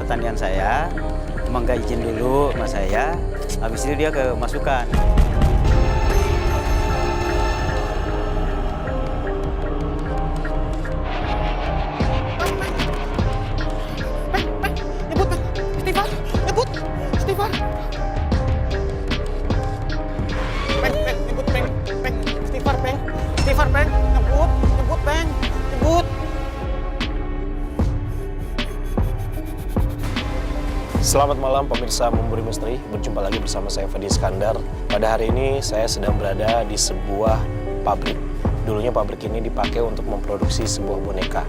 pertanian saya, emang gak izin dulu sama saya, habis itu dia ke masukan. Selamat malam pemirsa Memburu Misteri, berjumpa lagi bersama saya Fadi Iskandar. Pada hari ini saya sedang berada di sebuah pabrik. Dulunya pabrik ini dipakai untuk memproduksi sebuah boneka.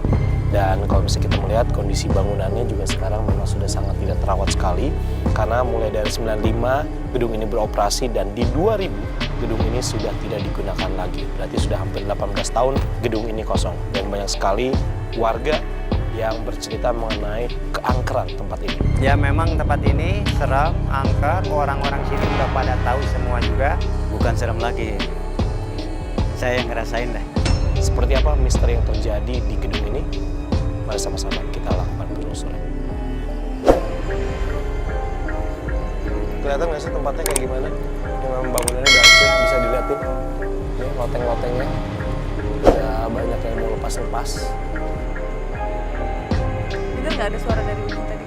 Dan kalau misalnya kita melihat kondisi bangunannya juga sekarang memang sudah sangat tidak terawat sekali. Karena mulai dari 95 gedung ini beroperasi dan di 2000 gedung ini sudah tidak digunakan lagi. Berarti sudah hampir 18 tahun gedung ini kosong. Dan banyak sekali warga yang bercerita mengenai keangkeran tempat ini. Ya memang tempat ini seram, angker, orang-orang sini udah pada tahu semua juga. Bukan seram lagi, saya yang ngerasain dah. Seperti apa misteri yang terjadi di gedung ini? Mari sama-sama kita lakukan penelusuran. Kelihatan nggak sih tempatnya kayak gimana? Yang memang bangunannya dahsyat, bisa dilihatin. Ya, loteng-lotengnya. Ada banyak yang mau lepas-lepas. Nggak ada suara dari ujung tadi.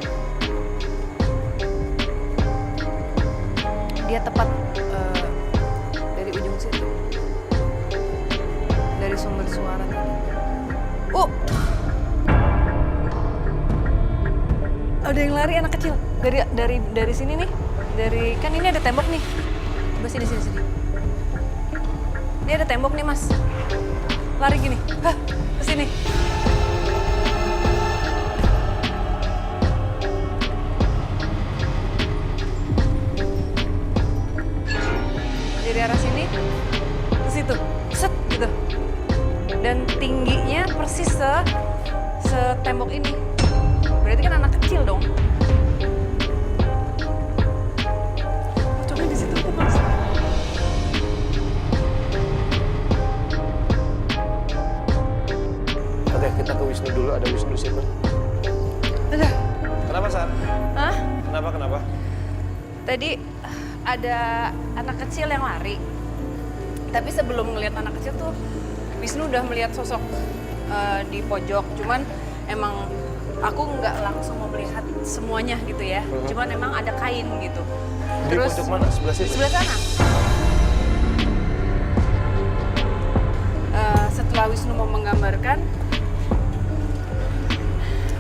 Dia tepat dari ujung situ. Dari sumber suara tadi. Ada yang lari, anak kecil. Dari sini nih. Kan ini ada tembok nih. Coba sini. Ini ada tembok nih, Mas. Lari gini. Hah, ke sini. Dari arah sini ke situ, set gitu. Dan tingginya persis setembok ini. Berarti kan anak kecil dong. Coba di situ tuh, Mas. Oke, kita ke Wisnu dulu. Ada Wisnu di situ. Ada. Kenapa, Sar? Hah? Kenapa? Tadi ada anak kecil yang lari. Tapi sebelum ngelihat anak kecil tuh, Wisnu udah melihat sosok di pojok. Cuman emang aku nggak langsung mau melihat semuanya gitu ya. Cuman emang ada kain gitu. Di pojok mana? Sebelah sini? Sebelah sana. Setelah Wisnu mau menggambarkan,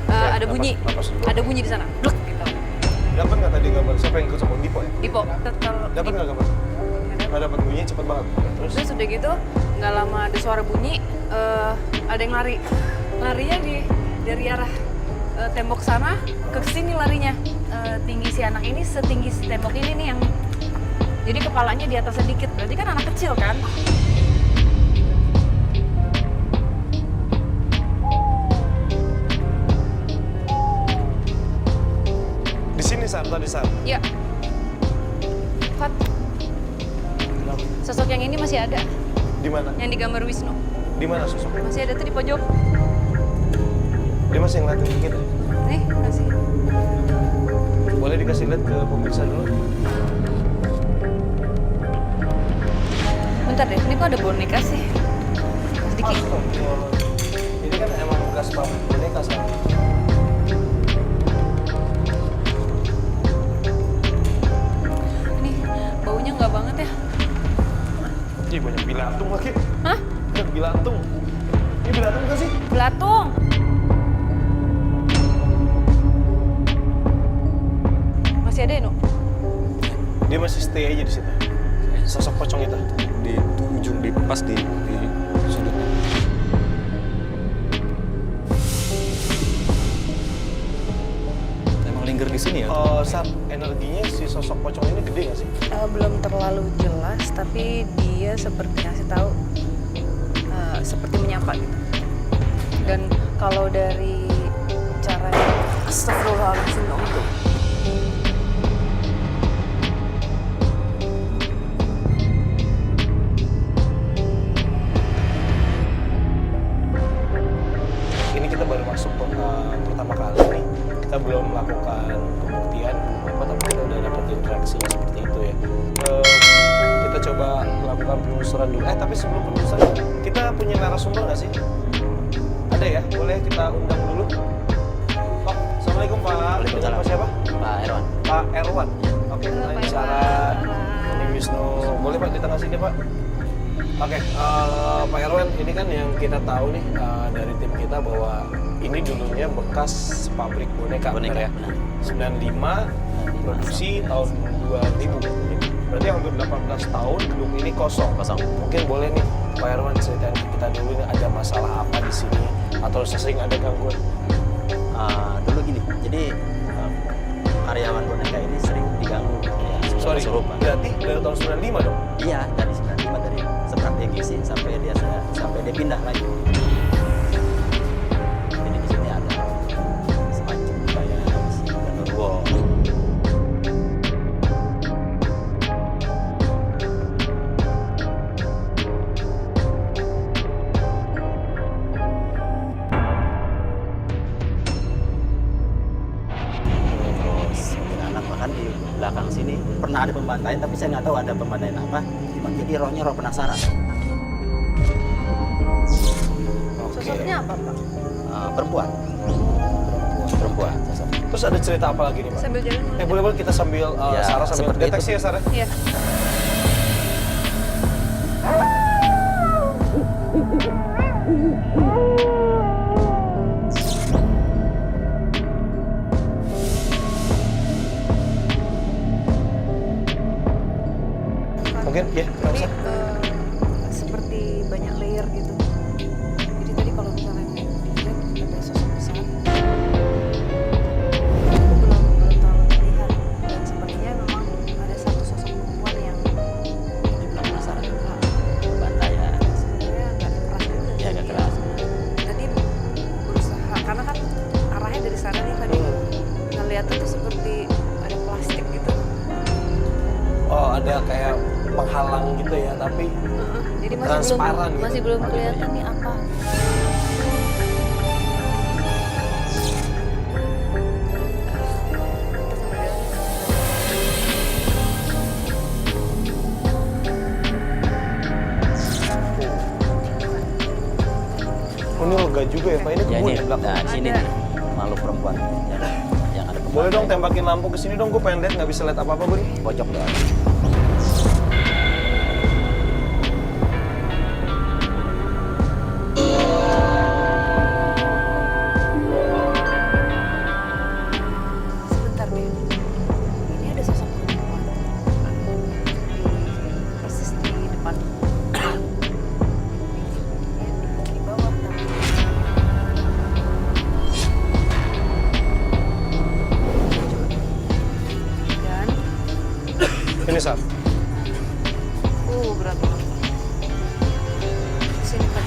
ada bunyi. Ada bunyi di sana. Bluk gitu. Dapat nggak tadi gambar? Siapa yang ikut sama Dipo ya? Dipo. Dapat nggak gambar? Nggak dapat, bunyinya cepet banget. Terus udah gitu, nggak lama ada suara bunyi, ada yang lari. Larinya dari arah tembok sana ke sini larinya. Tinggi si anak ini setinggi si tembok ini nih yang... Jadi kepalanya di atas sedikit, berarti kan anak kecil kan? Di sini, Sar, tadi, Sar. Iya. Fat, sosok yang ini masih ada. Di mana? Yang digambar Wisnu. Di mana sosoknya? Masih ada tuh di pojok. Dia masih ngeliatin dikit ya? Nih, masih. Boleh dikasih lihat ke pemirsa dulu? Bentar deh, ini kok ada boneka sih? Sedikit. Ini kan emang bekas pabrik boneka, Sar. Ini baunya nggak banget ya? Ih, banyak bilantung lagi. Hah? Banyak bilantung. Ini bilantung nggak sih? Belatung. Masih ada ya, Nu? Dia masih stay aja di situ. Sosok pocong itu. Di ujung, pas di sudut. Emang linger di sini ya? Sar, energinya si sosok pocong ini gede nggak sih? Belum terlalu jelas, tapi dia seperti ngasih tahu, seperti menyapa gitu. Dan kalau dari caranya, astagfirullahaladzim, itu. Ini kita baru masuk pertama kali nih. Kita belum melakukan sebelum penulisan kita punya narasumber nggak sih? Ada ya? Boleh kita undang dulu? Oh, assalamualaikum Pak. Waalaikumsalam. Pak siapa? Pak Erwan. Pak Erwan. Oke, Halo, ini Pak Sarah. Erwan. Ini Wisnu. Boleh Pak di tengah sini Pak? Oke, Pak Erwan, ini kan yang kita tahu nih dari tim kita bahwa ini dulunya bekas pabrik boneka, Boneka, benar ya? benar. 95, produksi tahun 2000. Berarti hampir 18 tahun gedung ini kosong. Kosong. Mungkin boleh nih Pak Erwan ceritain ke kita dulu nih ada masalah apa di sini atau sering ada gangguan. Dulu gini, jadi karyawan boneka ini sering diganggu. Ya, Sorry, kesurupan. berarti dari tahun 95 dong? Iya, dari 95 dari sepraktek gizi sampai dia pindah lagi. Jadi di sini ada semacam kayak genderuwo. Terus anak makan di belakang sini pernah ada pembantaian, tapi saya nggak tahu ada pembantaian apa. Cuma jadi rohnya roh penasaran. Oke. Sosoknya apa, Pak? Perempuan. Perempuan. Sosok. Terus ada cerita apa lagi nih Pak? Sambil jalan boleh? Boleh kita sambil Ya, Sarah sambil seperti deteksi itu. ya Sarah? Iya. Mungkin ya, nggak Tapi usah. seperti banyak layer gitu. Jadi tadi kalau misalnya dilihat ada sosok besar. Aku belum terlalu terlihat. Dan sepertinya memang ada satu sosok perempuan yang Dibilang penasaran. Pembantaian. sebenarnya agak keras juga. Ya agak keras. Tadi berusaha karena kan arahnya dari sana nih tadi ngeliatnya tuh seperti ada plastik gitu. Oh, ada kayak penghalang gitu ya, tapi Jadi transparan gitu. masih belum Oke. kelihatan nih apa. Oh, ini lega juga ya Pak, ini Ya kebun ini, ya belakang. nah di sini Ada. nih makhluk perempuan yang ada pembantaian. Boleh dong tembakin lampu ke sini dong, gue pengen lihat, nggak bisa lihat apa-apa gue nih. Pojok doang. Sebentar deh. Ini ada sosok perempuan. Persis di depan. Di bawah tapi. Dan Ini Sar. berat banget. Sini Pak.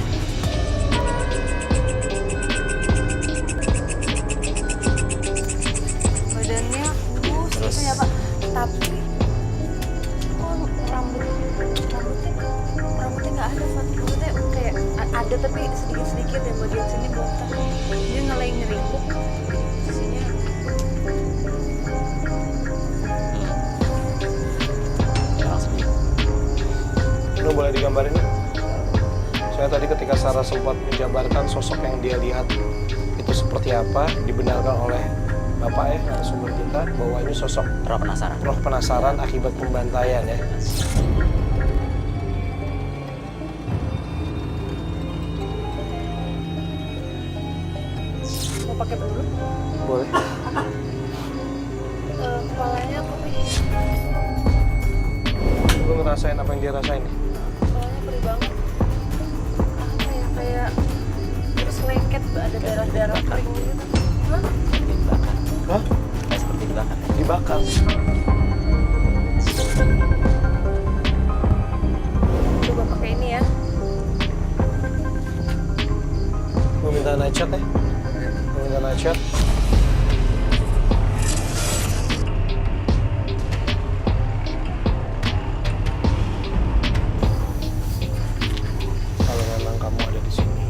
Badannya kurus Terus. gitu ya Pak. Tapi kok rambutnya nggak ada Pak. Rambutnya kayak ada tapi sedikit-sedikit ya, bagian sini botak. Dia ngelain nyeringkuk. Sisinya Orang sedih. Lu boleh digambarin nggak? Saya tadi ketika Sarah sempat menjabarkan sosok yang dia lihat itu seperti apa, dibenarkan oleh Bapak ya, narasumber kita, bahwa ini sosok Roh penasaran. roh penasaran akibat pembantaian ya. mau pakai dulu. Boleh. Kepalanya aku Lu ngerasain apa yang dia rasain? kepalanya perih banget. Apa ya kayak terus lengket ada darah-darah kering gitu. Hah? Seperti dibakar. Hah? Kayak seperti dibakar. Dibakar. Coba pakai ini ya. Gue minta night shot ya. Gue minta night shot. Kalau memang kamu ada di sini,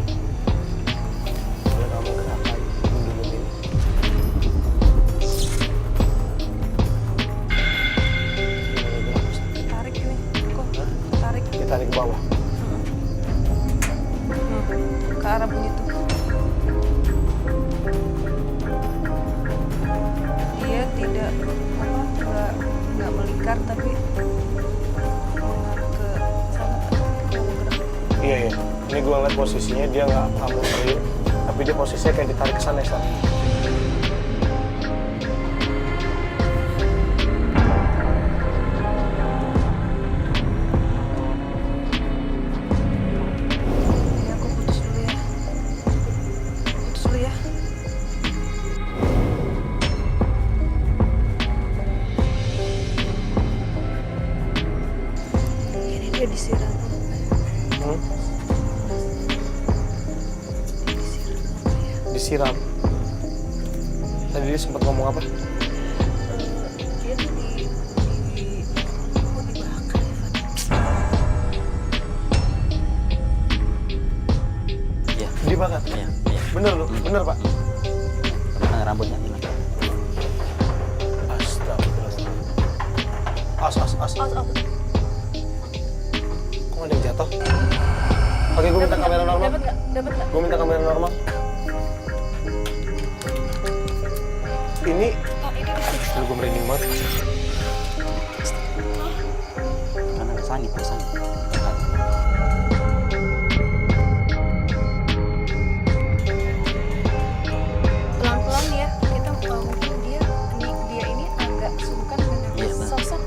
boleh kamu gerakan dulu ini. Gimana gerak, Ustaz? Ini gue ngeliat posisinya dia nggak muterin, tapi dia posisinya kayak ditarik ke sana ya, Stan. Ya, aku putus dulu ya. Putus dulu ya. Ini dia disiram. Hmm? Disiram apa ya? Disiram. Tadi dia sempat ngomong apa? Dia tuh oh, dibakar ya, Van. Iya. Dibakar? Iya. Iya. Bener loh, bener Pak. Karena rambutnya hilang. Astagfirullah. As. Oh. Kok ada yang jatuh? Oke, gue minta kamera normal. Dapat nggak? Dapat nggak? Gue minta kamera normal. Ini, Oh, ini disiksa. gue merinding banget. Karena sangit. Pelan-pelan ya, kita mungkin dia ini agak sungkan dengan Iya, benar. sosok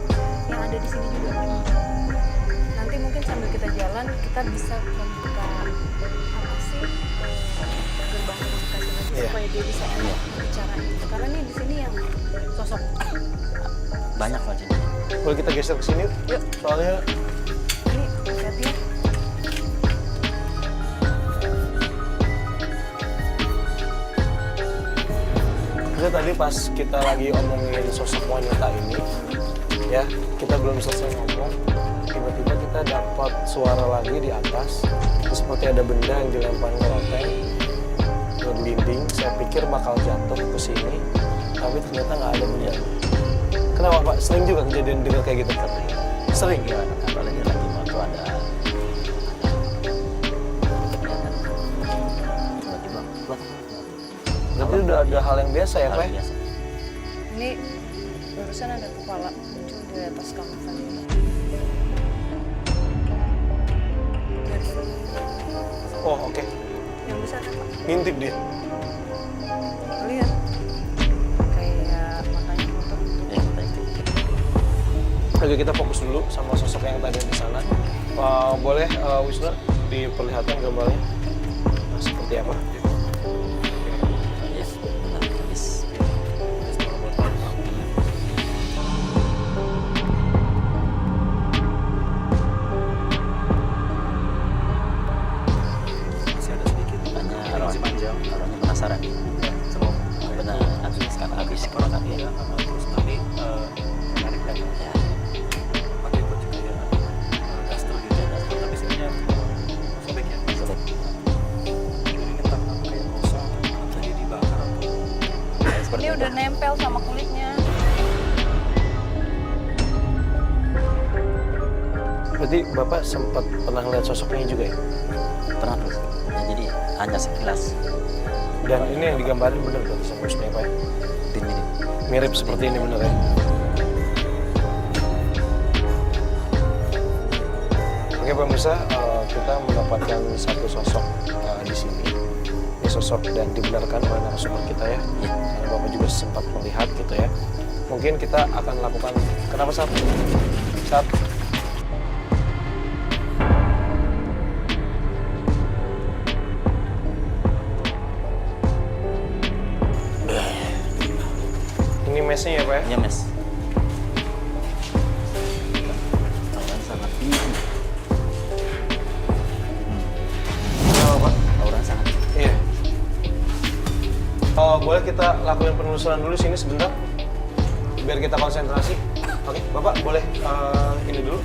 yang ada di sini juga. Nanti mungkin sambil kita jalan kita bisa membuka apa sih gerbang komunikasi lagi Iya. supaya dia bisa enak bicara gitu. Karena nih di sini yang sosok Banyak Pak sini. Boleh kita geser ke sini? Yuk. Soalnya ini hati-hati ya. kita tadi pas kita lagi omongin sosok wanita ini, ya kita belum selesai ngomong, tiba-tiba kita dapat suara lagi di atas, terus seperti ada benda yang dilempar ke loteng, ke dinding. Saya pikir bakal jatuh ke sini, tapi ternyata nggak ada benda. Kenapa Pak? Sering juga kejadian dengar kayak gitu? Sering ya. Apalagi lagi waktu ada tiba-tiba plak. Berarti udah ada hal yang biasa ya Hal Pak? biasa. Ini barusan ada kepala muncul di atas kamar tadi. Dari sini. Oh oke, Yang besar kan Pak? ngintip dia. Lihat. Kayak matanya motor. Ya, kita itu. Oke, kita fokus dulu sama sosok yang tadi di sana. Boleh Wisnu diperlihatkan gambarnya seperti apa? Ya, benar. Habis. Masih ada sedikit. Hanya Masih panjang. orangnya penasaran. Sebelum benar habis kalau kaki ya. Terus nanti menarik dan Ya, pakai baju kayak daster gitu ya. Daster tapi sininya sobek ya. sobek. Jadi ngetak kayak rosa. Tadi dibakar atau Ya, seperti Ini itu. udah nempel sama kulitnya. Berarti Bapak sempat pernah lihat sosoknya juga ya? Pernah terus. Ya, jadi hanya sekilas. Dan ini yang digambarin bener berarti sama Wisnu ya Pak ya? Mirip. Mirip seperti ini bener ya? Oke pemirsa, kita mendapatkan satu sosok di sini. Ini sosok dan dibenarkan oleh narasumber kita ya. Ya. Karena Bapak juga sempat melihat gitu ya. Mungkin kita akan lakukan, kenapa Sat? Sat? Ini mesnya ya Pak ya? Ya, Mas. Auranya sangat tinggi. Kenapa Pak? Auranya sangat tinggi. Iya. Boleh kita lakuin penelusuran dulu sini sebentar, biar kita konsentrasi. Oke, Bapak boleh ini dulu.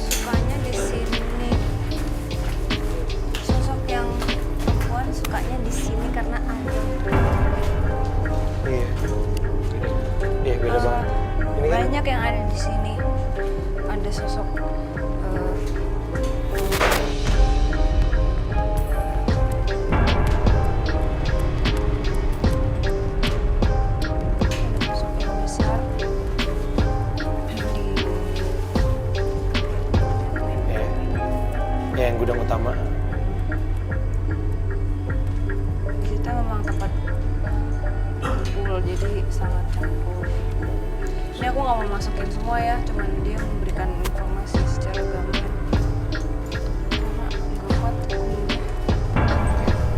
Sukanya di sini. Sosok yang perempuan sukanya di sini karena ada. Iya. Iya beda banget. Ini kan Banyak yang ada di sini. Ada sosok ada sosok yang besar, tempat kumpul, jadi sangat canggung. Ini aku nggak mau masukin semua ya, cuman dia memberikan informasi secara gamblang. Karena nggak kuat ngomongnya.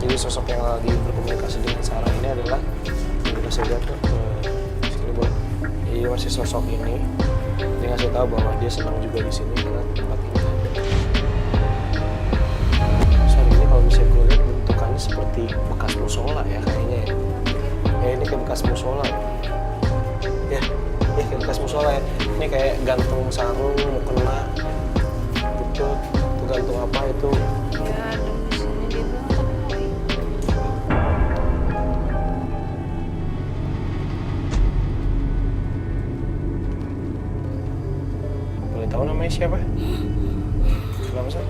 Jadi sosok yang lagi berkomunikasi dengan Sarah ini adalah yang kita saya lihat tuh sini boleh. Jadi masih sosok ini dia ngasih tahu bahwa dia senang juga di sini karena tempat ini ada. Saat ini kalau misalnya gue lihat bentukannya seperti bekas musola ya kayaknya ya. Ya ini kayak bekas musola ya. Ya kayak bekas musola ya. Ini kayak gantung sarung, mukena gitu. Itu gantung apa itu? Ya, dan di sini dia bilang kan hari. Boleh tahu namanya siapa? Nama saya?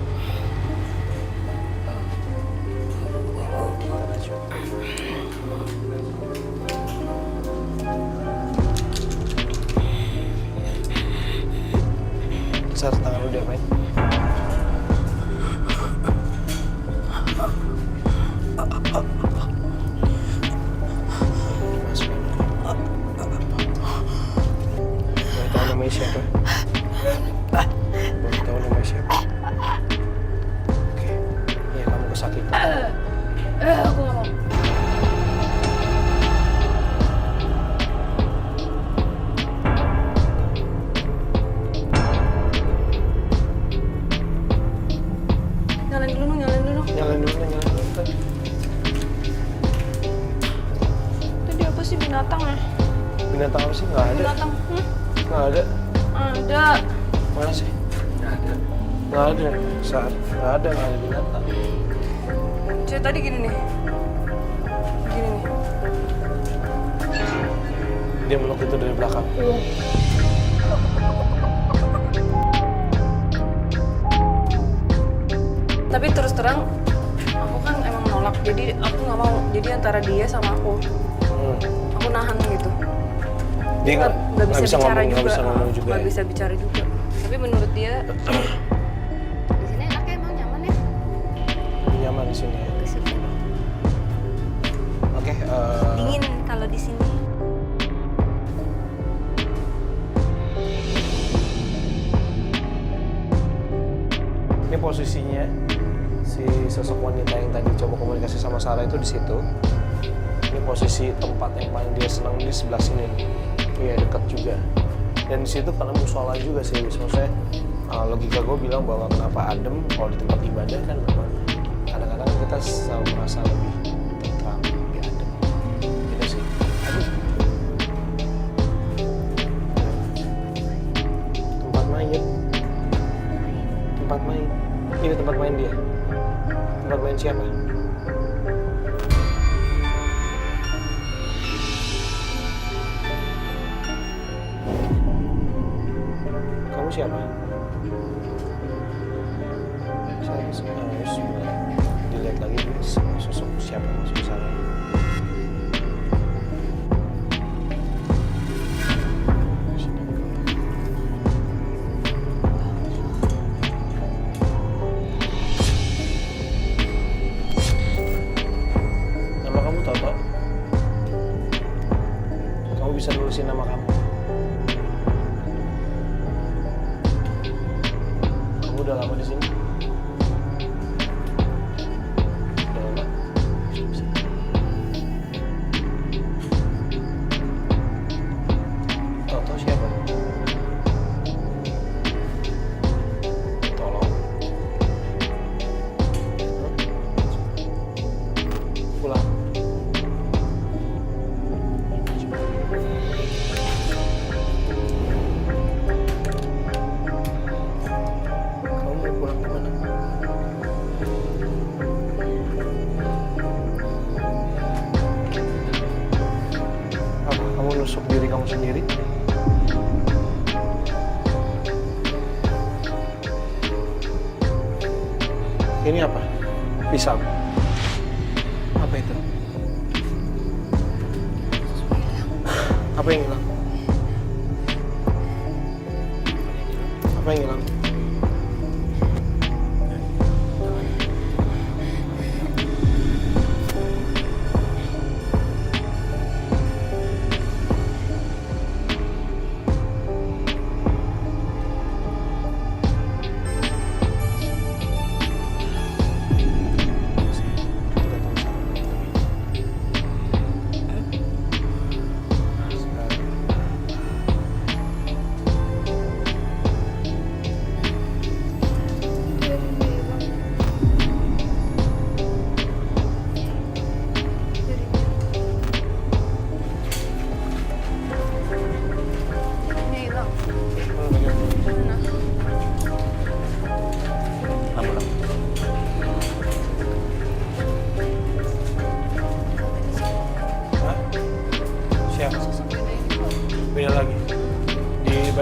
Sar, tangan lu diapain? Boleh tahu namanya siapa? Boleh tahu namanya siapa? Oke, ya kamu kesakitan. Aku nggak mau. Nyalain dulu. Nyalain dulu. Tadi apa sih binatang ya? Binatang apa sih? Nggak ada. Binatang. Nggak ada. Ada. Mana sih? Nggak ada. Saat nggak ada binatang. Cek tadi gini nih. Gini nih. Dia meluk itu dari belakang. Tapi terus terang, aku kan emang nolak. Jadi aku nggak mau. Jadi antara dia sama aku nahan gitu. Dia Nggak bisa bicara ngomong, juga. nggak bisa ngomong juga. Nggak Ya? bisa bicara juga. Tapi menurut dia, di sini enaknya emang nyaman ya. Lebih nyaman di sini. Ya? Kesukaan. Oke. Dingin kalau di sini. Ini posisinya si sosok wanita yang tadi coba komunikasi sama Sarah itu di situ. Ini posisi tempat yang paling dia senang di sebelah sini nih. Iya, dekat juga. Dan di situ karena musola juga sih, maksudnya logika gue bilang bahwa kenapa adem kalau di tempat ibadah kan memang kadang-kadang kita selalu merasa lebih tentram, lebih adem. Gitu sih. Aduh. Tempat main. Tempat main. Ini tempat main dia. Tempat main siapa? Kamu siapa? Saya harus dilihat lagi sosok siapa masuk ke sana. Nama kamu Toto? Kamu bisa nulisin nama kamu? Kamu udah lama di sini? Udah lama? Bisa. Toto siapa? Tolong. Pulang. Kamu mau pulang kemana? Apa? Kamu nusuk diri kamu sendiri? Ini apa? Pisau. Apa itu? Apa yang hilang? Apa yang hilang?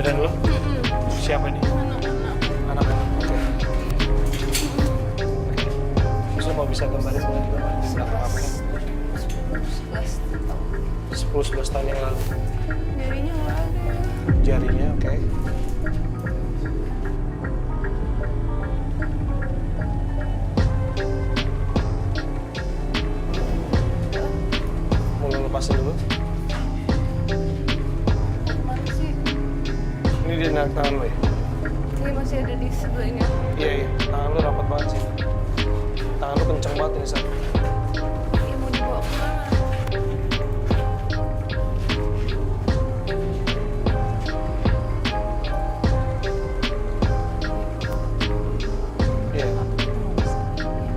Dan lo? Siapa ini? Anak-anak. Anak-anak. Oke. Terus lo mau bisa gambarin boleh digambarin berapa apa nih? 10-11 tahun yang lalu. Jarinya nggak ada. Jarinya, oke. Mau lo lepasin dulu? Mana sih? Ini di tangan lo ya? Ini masih ada di sebelahnya. Iya, iya. Tangan lo rapat banget sih. Tangan lo kenceng banget ini, San. Ini mau dibawa kemana? Iya.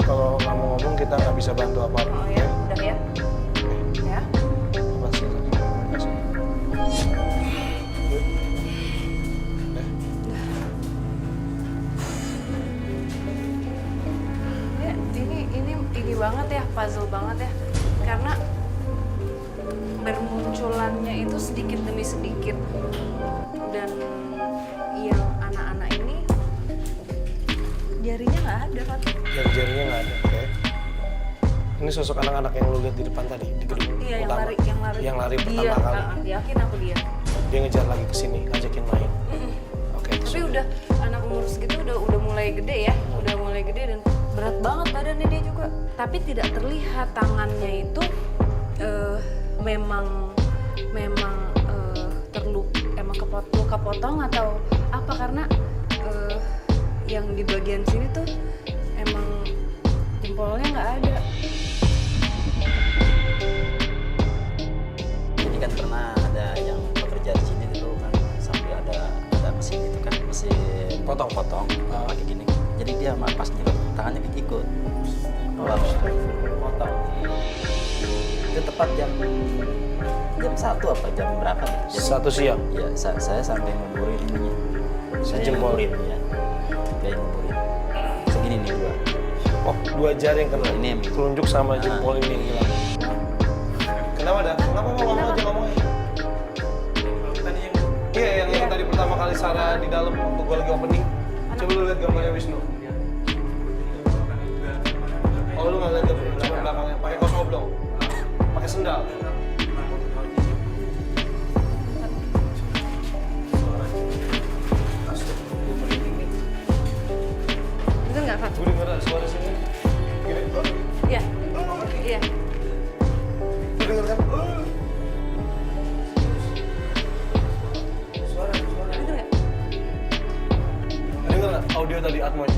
Kalau nggak mau ngomong, kita nggak bisa bantu apa-apa. Oh ya, udah ya. Ya. Lepasin, San. Lepasin. Yuk. Udah. Ya, ini banget ya, puzzle banget ya. Karena bermunculannya itu sedikit demi sedikit. Dan yang anak-anak ini jarinya nggak ada kan? Dan jarinya nggak ada, oke. Ini sosok anak-anak yang lu lihat di depan tadi, di gedung Iya, yang utama. lari. Yang lari Dia, pertama kali. yakin aku dia. Dia ngejar lagi ke sini, ngajakin main. Oke, Tapi so- udah anak umur segitu udah mulai gede ya, udah mulai gede dan berat banget badannya dia juga. Tapi tidak terlihat tangannya itu memang emang luka potong atau apa karena yang di bagian sini tuh emang jempolnya nggak ada. Jadi kan pernah ada yang bekerja di sini gitu kan sambil ada mesin itu kan mesin potong-potong pakai gini. Jadi dia pas nyelot tangannya ikut langsung potong. Itu tepat jam 1 apa jam berapa gitu. Jadi, 1 siang. ya saya sampai nguburin ininya. Saya Jempol. nguburin ya. Saya nguburin. Segini nih dua. Oh, 2 jari yang kena. Ini yang- Telunjuk sama jempol ini yang hilang. Kenapa dah? Kenapa mau ngomong aja ngomongnya? Tadi yang yang tadi pertama kali Sarah di dalam waktu gua lagi opening. Coba lu lihat gambarnya Wisnu. Oh, lu nggak lihat gambar belakangnya? Pakai kaos oblong, pakai sendal. Itu nggak Fat? Gue denger ada suara sini. Gini, Iya, iya. lu denger kan? Suara. Itu nggak? Denger nggak audio tadi Atmonya?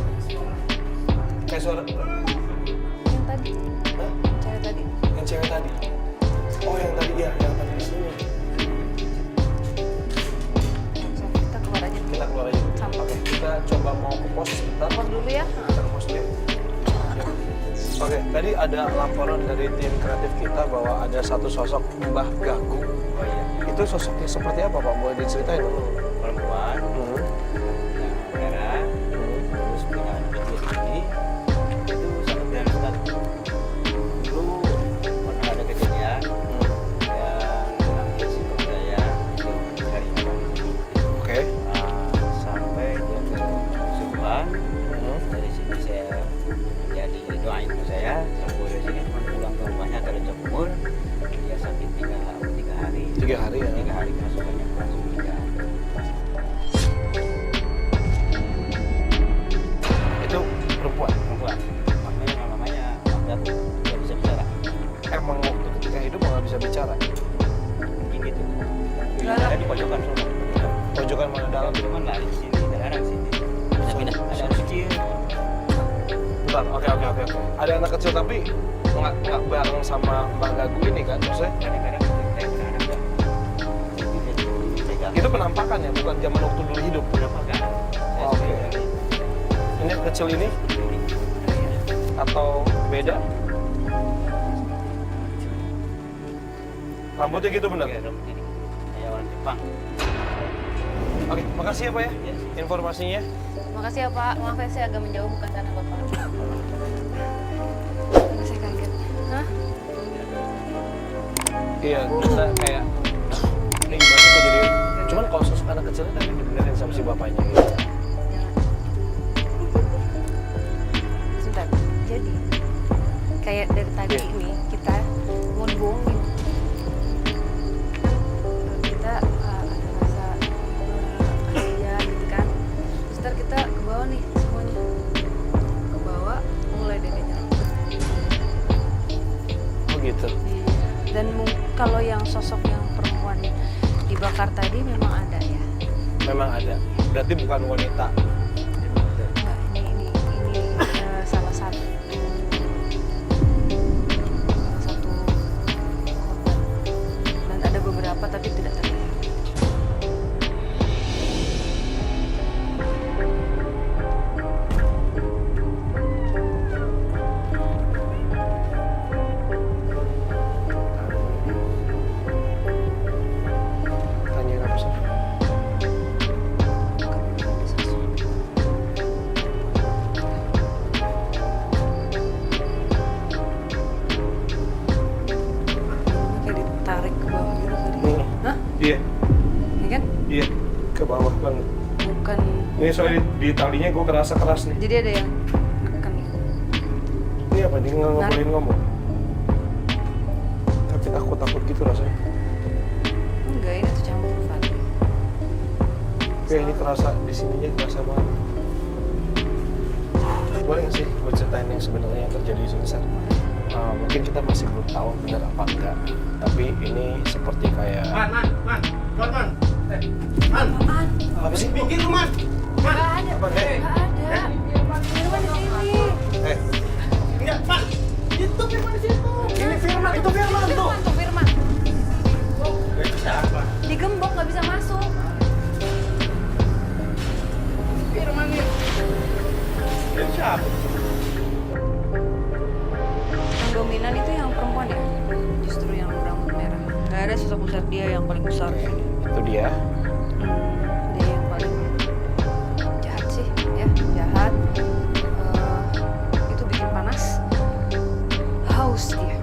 Kayak suara. Yang tadi, Hah? cewek tadi. Yang cewek tadi. Oh, yang tadi ya, yang tadi di sini. So, kita keluar aja. Kita keluar aja. Sampai. Oke, kita coba mau ke pos sebentar. Pos dulu ya. Kita ke pos dulu. Oke, tadi ada laporan dari tim kreatif kita bahwa ada satu sosok Mbah Gagu. Oh iya. Itu sosoknya seperti apa, Pak? Boleh diceritain dulu? Perempuan yang merah terus punya anak kecil ini itu sangat berani sekali. Dulu pernah ada kejadian yang mengambil sikap saya itu mencari orang Oke. sampai dia ke Subang. Dari sini saya jadi doain ke saya dari sini cuma pulang ke rumahnya ke Raja Kumur. Dia sakit 3 hari. 3 hari ya. 3 hari masukannya langsung 3 hari. Itu perempuan. Perempuan. Makanya namanya Magda tuh nggak bisa bicara. Emang waktu ketika hidup nggak bisa bicara. Mungkin gitu. Lah. Ada di pojokan semua. Pojokan mana dalam? Cuman lari di sini, kadang sini. Pindah-pindah. Ada anak kecil. Bentar, oke. Ada anak kecil tapi nggak bareng sama Mbah Gagu ini kan? Maksudnya Kadang-kadang saya kena anak dah. itu penampakan ya, bukan zaman waktu dulu hidup. Penampakan. Saya Oke. sudah dari Ini yang kecil ini ini. atau beda? Rambutnya gitu bener? Oke, rambut ini. Kayak orang Jepang. Oke, makasih ya Pak ya Yes. informasinya. Makasih ya Pak, maaf ya saya agak menjauh bukan karena Bapak. Karena saya kaget. Hah? Iya, kita kayak ini gimana sih kok jadi. Cuman kalau sosok anak kecilnya tadi dibenerin sama si bapaknya gitu. Sebentar, jadi kayak dari tadi Iya. ini kita mau dibohongin. Kita ada rasa kasihan gitu kan. Terus ntar kita ke bawah nih semuanya. Ke bawah mulai dari nyerempet. Oh gitu. Dan kalau yang sosok yang perempuan dibakar tadi memang ada ya. Memang ada. Berarti bukan wanita. Enggak, ini salah satu korban. Dan ada beberapa tapi tidak terlihat. Tanyain apa sih? Kayak ditarik ke bawah gitu tadi. Hah? Iya, Ini kan? iya. Ke bawah banget. Bukan. Ini soalnya di talinya gue kerasa keras nih. Jadi ada yang neken gitu. Ini apa? Dia nggak ngebolehin ngomong. Tapi takut gitu rasanya. Enggak, ini tuh campur Fadli. Kayak ini kerasa di sininya kerasa banget. Boleh nggak sih gue ceritain yang sebenarnya yang terjadi di sini, Sar? Mungkin kita masih belum tahu benar apa enggak. Tapi ini seperti kayak Man, apa sih? bikin lu, Man. Enggak ada. Apa? Enggak ada. Firman di sini. Enggak, Man. Itu Firman di situ. Ini Firman, itu Firman tuh. Firman tuh, Firman. Itu siapa? Digembok nggak bisa masuk. Firman nih. Itu siapa? Yang dominan itu yang perempuan ya? Justru yang rambut merah. Nggak ada sosok besar dia yang paling besar. Itu dia. Dia yang paling jahat sih, ya jahat. Itu bikin panas. Haus dia.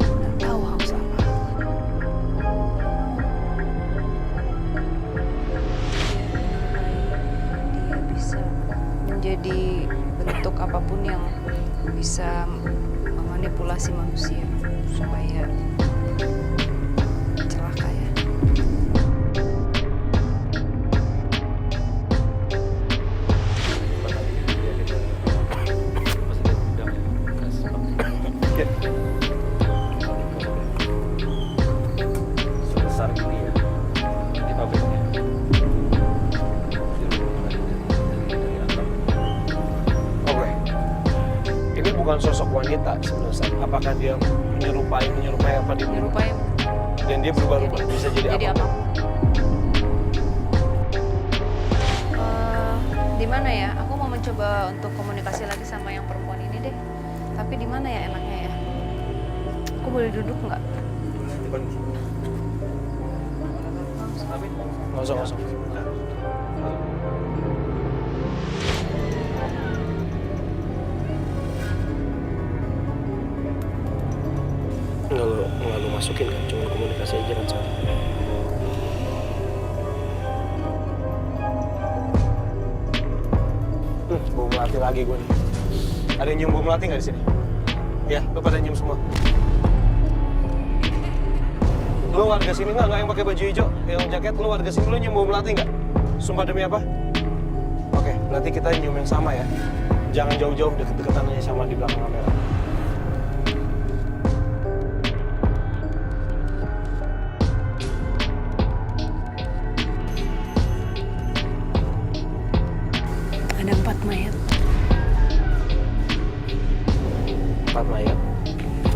Nggak tahu haus apa. Dia bisa menjadi bentuk apapun yang bisa memanipulasi manusia supaya celaka ya. Sebesar gini ya di pabriknya. Dari atap. Oke. Ini bukan sosok wanita sebenarnya, Sar. Apakah dia menyerupai apa dia? Menyerupai Dan dia berubah-ubah. Bisa jadi apa? Di mana ya? Aku mau mencoba untuk komunikasi lagi sama yang perempuan ini deh. Tapi di mana ya enaknya ya? Aku boleh duduk nggak? Nggak usah. Nggak lu masukin kan, cuma komunikasi aja kan, Sar. Bau melati lagi gue nih. Ada yang nyium bau melati nggak di sini? Ya, lu pada nyium semua. Lu warga sini nggak yang pakai baju hijau, yang jaket, lu warga sini lu nyium bau melati nggak? Sumpah demi apa? Oke, berarti kita nyium yang sama ya. Jangan jauh-jauh, deket-deketan aja sama di belakang kamera. Ada 4 mayat. 4 mayat,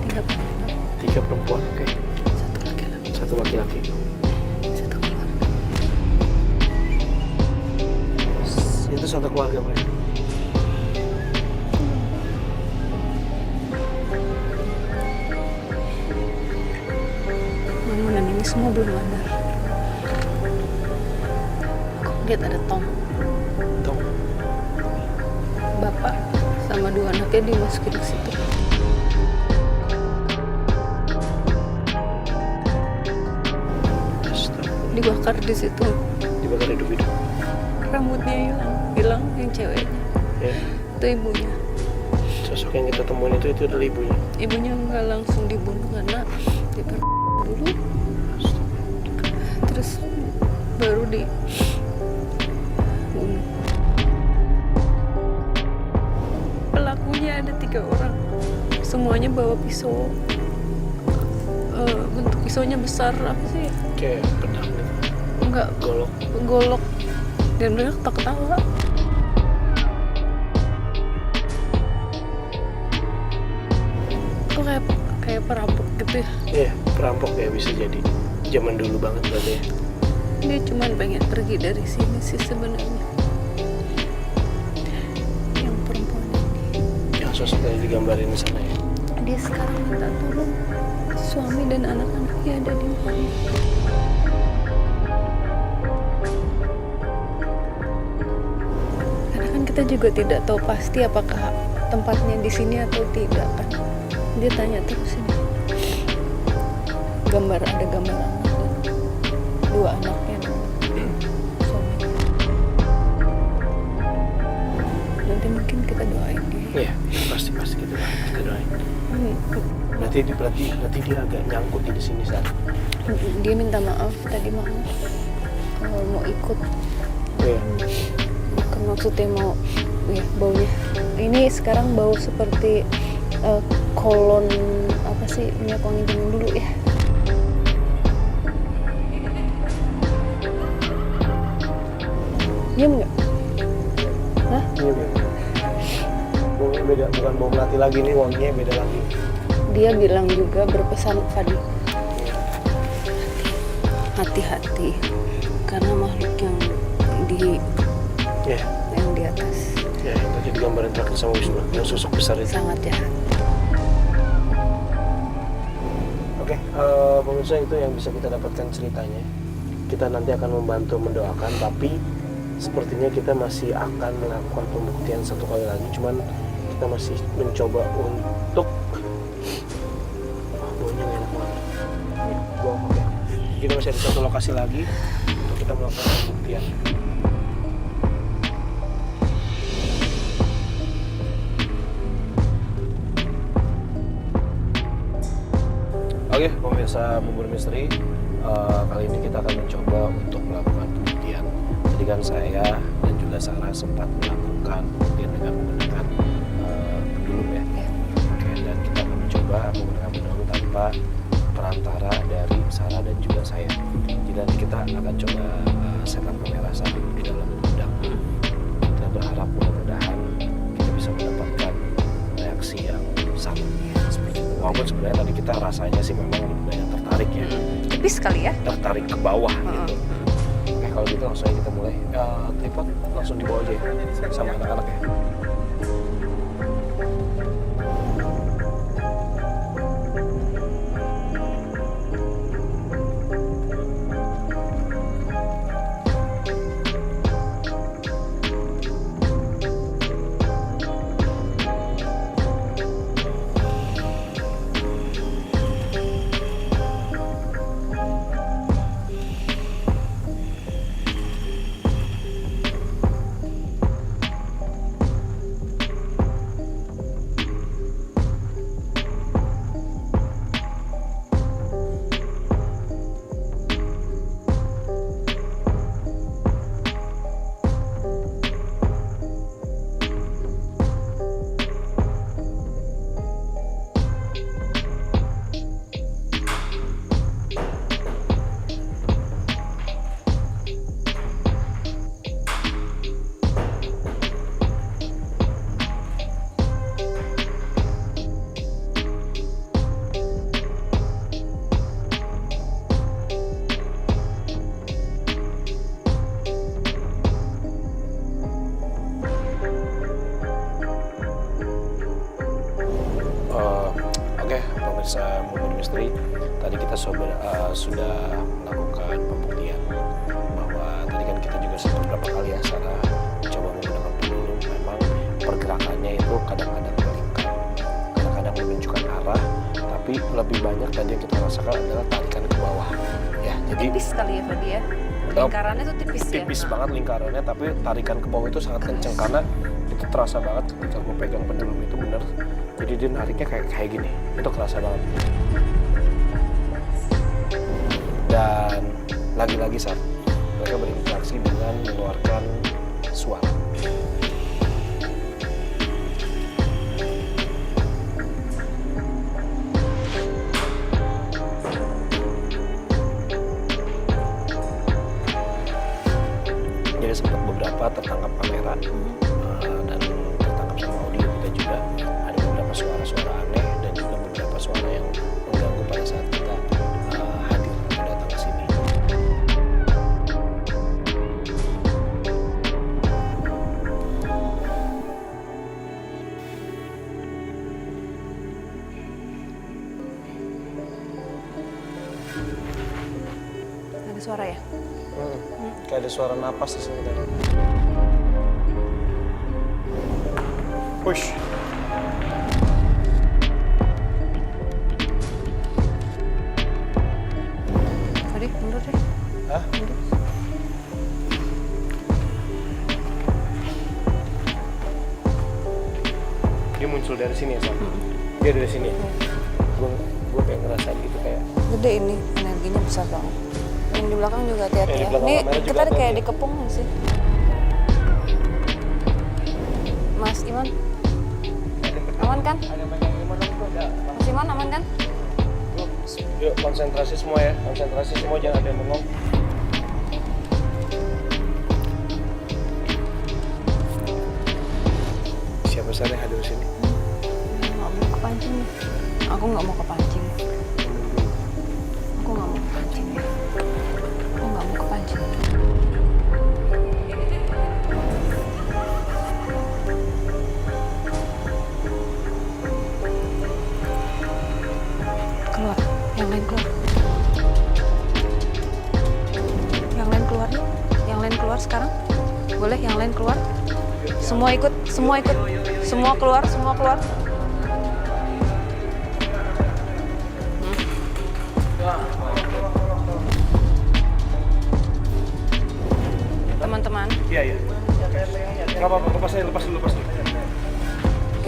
3 perempuan, 3 perempuan, oke. 1 laki-laki, 1 laki-laki. 1 keluarga. Itu 1 keluarga mereka. Mama dan ini semua belum ada. Aku lihat ada Tom. Tuh. Bapak sama 2 anaknya dimasukin ke situ. dibakar di situ. Dibakar hidup-hidup. Rambutnya hilang yang ceweknya. Ya. Itu ibunya. Sosok yang kita temuin itu adalah ibunya. Ibunya nggak langsung dibunuh karena dulu, terus baru dibunuh. Pelakunya ada 3 orang, semuanya bawa pisau. Bentuk pisaunya besar apa sih? Kayak pedang gitu. Enggak, golok. Dan mereka ketawa. Kok kayak perampok gitu ya? Iya, perampok ya bisa jadi. Zaman dulu banget berarti ya. Dia cuma pengen pergi dari sini sih sebenarnya. Yang perempuan ini. Yang sosok yang digambarin di sana ya. Dia sekarang minta tolong suami dan anak-anaknya ada di mana. Karena kan kita juga tidak tahu pasti apakah tempatnya di sini atau tidak kan. Dia tanya terus ini. Ada gambar anak dan 2 anaknya dan suami. Nanti mungkin kita doain dia. Iya, pasti kita doain. Berarti dia agak nyangkut di sini saat. Dia minta maaf tadi mau ikut. Iya. Bukan maksudnya mau ya baunya. Ini sekarang bau seperti kolon apa sih minyak wangi zaman dulu ya. Diam nggak? Hah? Iya. Baunya beda, bukan bau melati lagi nih, wanginya beda lagi. Dia bilang juga berpesan Fadi, hati-hati karena makhluk yang di atas Ya, yang tadi digambarin terakhir sama Wisnu, yang sosok besar itu. sangat jahat. Oke, pemirsa itu yang bisa kita dapatkan ceritanya. Kita nanti akan membantu mendoakan, tapi sepertinya kita masih akan melakukan pembuktian 1 kali lagi. Cuman kita masih mencoba untuk baunya nggak enak banget. Oke. Kita masih ada 1 lokasi lagi untuk kita melakukan pembuktian. Oke, pemirsa Bubur Misteri, kali ini kita akan mencoba untuk melakukan pembuktian. Jadi kan saya dan juga Sarah sempat melakukan pembuktian dengan menggunakan pendulum ya. Oke, dan kita akan mencoba menggunakan pendulum tanpa perantara dari Sarah dan juga saya. Jadi nanti kita akan coba setup kamera satu di dalam gudang. Kita berharap mudah-mudahan kita bisa mendapatkan reaksi yang sama. Seperti itu. Walaupun sebenarnya tadi kita rasanya sih memang banyak tertarik ya. Tipis sekali ya. Tertarik ke bawah gitu. Oke, kalau gitu langsung aja kita mulai. Tripod langsung dibawa aja ya, sama anak-anak ya. Pemirsa Bubur Misteri, tadi kita sudah melakukan pembuktian bahwa tadi kan kita juga sempat beberapa kali ya Sarah coba menggunakan pendulum. Memang pergerakannya itu kadang-kadang melingkar, kadang-kadang menunjukkan arah, tapi tapi lebih banyak tadi yang kita rasakan adalah tarikan ke bawah. Ya, jadi Tipis kali ya Fadi ya. Lingkarannya tuh tipis ya. tipis banget lingkarannya, tapi tarikan ke bawah itu sangat kenceng karena itu terasa banget ketika gue pegang pendulum itu bener. Jadi dia nariknya kayak gini, itu kerasa banget. Dan lagi-lagi saat mereka berinteraksi dengan mengeluarkan suara. Jadi sempat beberapa tertangkap kamera dan tertangkap sama audio kita juga. Ada beberapa suara-suara aneh dan juga beberapa suara yang mengganggu pada saat kita hadir atau datang ke sini. Ada suara ya? Kayak ada suara napas di sini tadi. Push. Fadi, mundur deh. Hah? Mundur. Dia muncul dari sini ya, Sam? Dia dari sini. Gue kayak ngerasa gitu kayak. Gede ini, energinya besar banget. Yang di belakang juga hati-hati Yang di ya. belakang Ini kamera juga kita kayak hati-hati. dikepung nggak sih? Mas Iman? Aman kan? Mas Iman aman kan? Yuk konsentrasi semua ya, konsentrasi semua, jangan ada yang bengong. Siapa saja yang hadir di sini? Nggak mau kepancing nih. Aku nggak mau kepancing. Aku nggak mau kepancing. Aku nggak mau kepancing. Keluar, yang lain keluar. Yang lain keluar nih. Yang lain keluar sekarang. Boleh yang lain keluar? Semua ikut, semua ikut. Semua keluar, semua keluar. Teman-teman, Iya, iya. Nggak apa-apa, lepas dulu.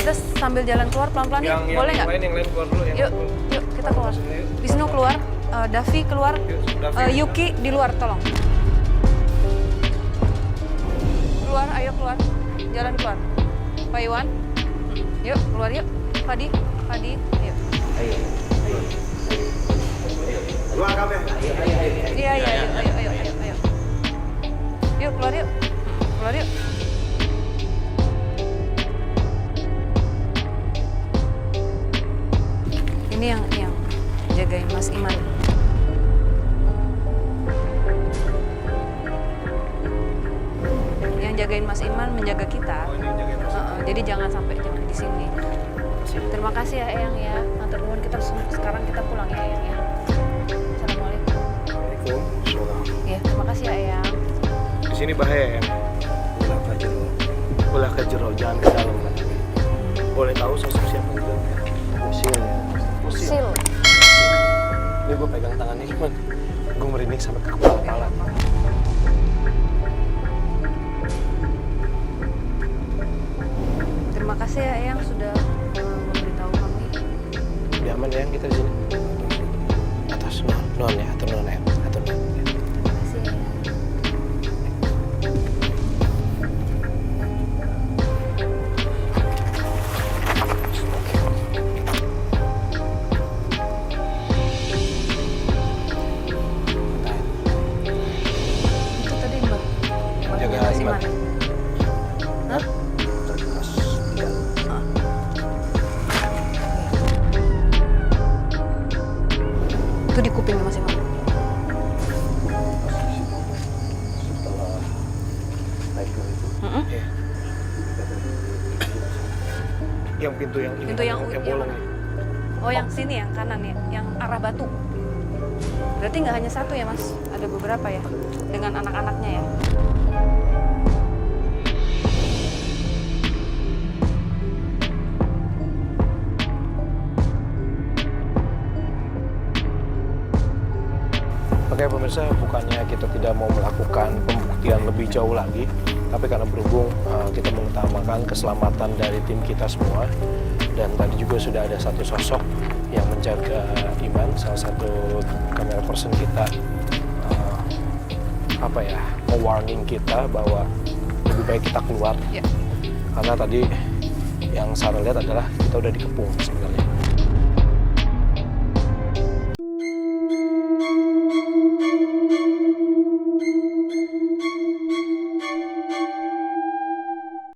kita sambil jalan keluar pelan-pelan nih, boleh nggak? Yang lain keluar dulu. Yuk, yuk kita keluar. Wisnu keluar, Davi keluar, Yuki di luar, tolong. Keluar, ayo keluar, jalan keluar. Pak Iwan, yuk keluar yuk. Fadi, yuk. Keluar kami. Iya, ayo. Yuk keluar yuk, keluar yuk. Ini yang jagain Mas Iman. Yang jagain Mas Iman menjaga kita. Jadi jangan di sini. Terima kasih ya Eyang ya. Matur nuwun, sekarang kita pulang ya Eyang ya. Assalamualaikum. Waalaikumsalam. Ya, terima kasih ya Eyang. Di sini bahaya ya. Ulah ke jero, jangan ke dalam. Boleh tahu sosok siapa di dalamnya? Usil ya. Sil. Ini gue pegang tangannya cuman gue merinding sampai ke kepala. Terima kasih ya Eyang sudah memberitahu kami. Udah aman ya kita di sini. Atas non ya, atau non ya, atau non. Terima kasih ya Eyang. Itu tadi Mbak Jaga Mas Iman. Hah? Itu di kupingnya Mas Iman. Setelah naik ke itu. Mm-mm. Iya. Yang pintu yang ini. Pintu yang bolong. mana? Oh, yang sini yang kanan ya, yang arah batu. Berarti nggak hanya satu ya Mas, ada beberapa ya, dengan anak-anaknya ya. Oke pemirsa, bukannya kita tidak mau melakukan pembuktian lebih jauh lagi, tapi karena berhubung kita mengutamakan keselamatan dari tim kita semua, dan tadi juga sudah ada satu sosok yang menjaga Iman, salah satu kamera person kita, warning kita bahwa lebih baik kita keluar. Ya. Karena tadi yang Sarah lihat adalah kita udah dikepung sebenarnya.